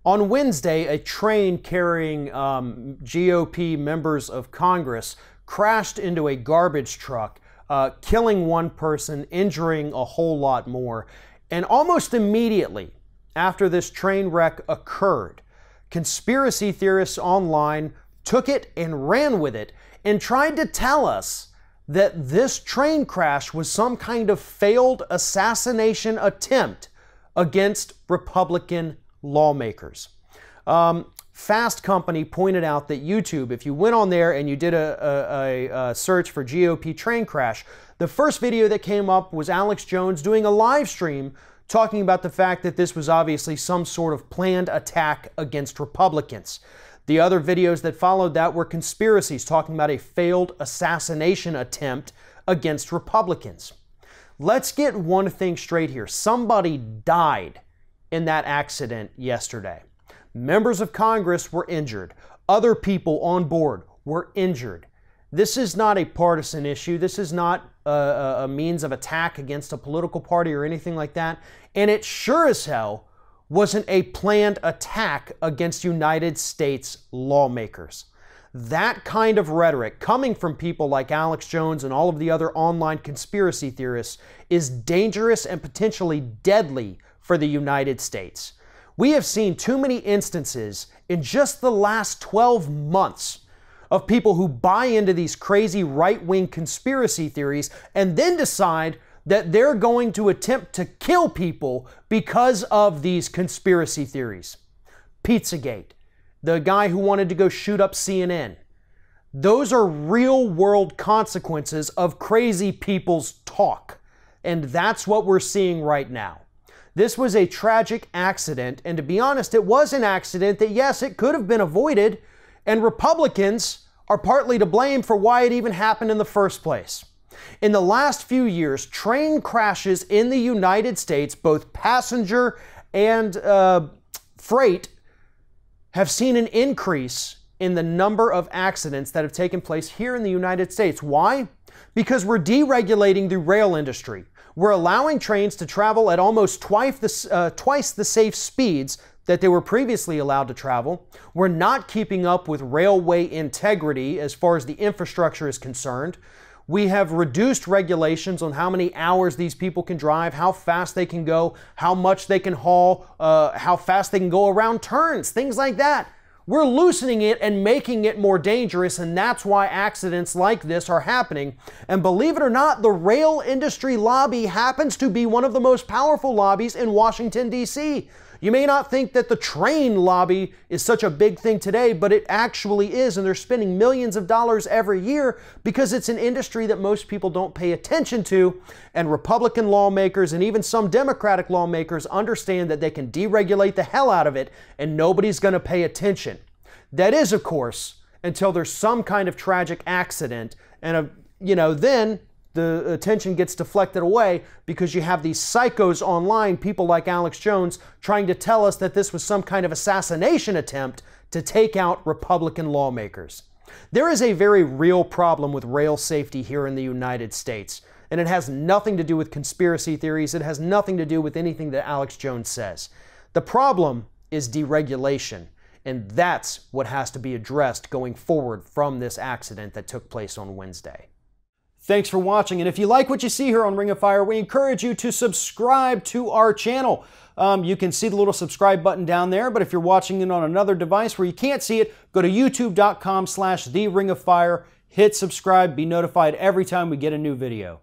On Wednesday, a train carrying GOP members of Congress crashed into a garbage truck, killing one person, injuring a whole lot more. And almost immediately after this train wreck occurred, conspiracy theorists online took it and ran with it and tried to tell us that this train crash was some kind of failed assassination attempt against Republican lawmakers. Fast Company pointed out that YouTube, if you went on there and you did a search for GOP train crash, the first video that came up was Alex Jones doing a live stream talking about the fact that this was obviously some sort of planned attack against Republicans. The other videos that followed that were conspiracies talking about a failed assassination attempt against Republicans. Let's get one thing straight here. Somebody died in that accident yesterday. Members of Congress were injured. Other people on board were injured. This is not a partisan issue. This is not a means of attack against a political party or anything like that. And it sure as hell wasn't a planned attack against United States lawmakers. That kind of rhetoric coming from people like Alex Jones and all of the other online conspiracy theorists is dangerous and potentially deadly for the United States. We have seen too many instances in just the last 12 months of people who buy into these crazy right-wing conspiracy theories and then decide that they're going to attempt to kill people because of these conspiracy theories. Pizzagate, the guy who wanted to go shoot up CNN. Those are real-world consequences of crazy people's talk. And that's what we're seeing right now. This was a tragic accident, and to be honest, it was an accident that, yes, it could have been avoided, and Republicans are partly to blame for why it even happened in the first place. In the last few years, train crashes in the United States, both passenger and freight, have seen an increase in the number of accidents that have taken place here in the United States. Why? Because we're deregulating the rail industry. We're allowing trains to travel at almost twice the safe speeds that they were previously allowed to travel. We're not keeping up with railway integrity as far as the infrastructure is concerned. We have reduced regulations on how many hours these people can drive, how fast they can go, how much they can haul, how fast they can go around turns, things like that. We're loosening it and making it more dangerous, and that's why accidents like this are happening. And believe it or not, the rail industry lobby happens to be one of the most powerful lobbies in Washington, D.C. You may not think that the train lobby is such a big thing today, but it actually is, and they're spending millions of dollars every year because it's an industry that most people don't pay attention to, and Republican lawmakers and even some Democratic lawmakers understand that they can deregulate the hell out of it and nobody's going to pay attention. That is, of course, until there's some kind of tragic accident, and then the attention gets deflected away because you have these psychos online, people like Alex Jones, trying to tell us that this was some kind of assassination attempt to take out Republican lawmakers. There is a very real problem with rail safety here in the United States, and it has nothing to do with conspiracy theories. It has nothing to do with anything that Alex Jones says. The problem is deregulation, and that's what has to be addressed going forward from this accident that took place on Wednesday. Thanks for watching, and if you like what you see here on Ring of Fire, we encourage you to subscribe to our channel. You can see the little subscribe button down there, but if you're watching it on another device where you can't see it, go to youtube.com/TheRingOfFire, hit subscribe, be notified every time we get a new video.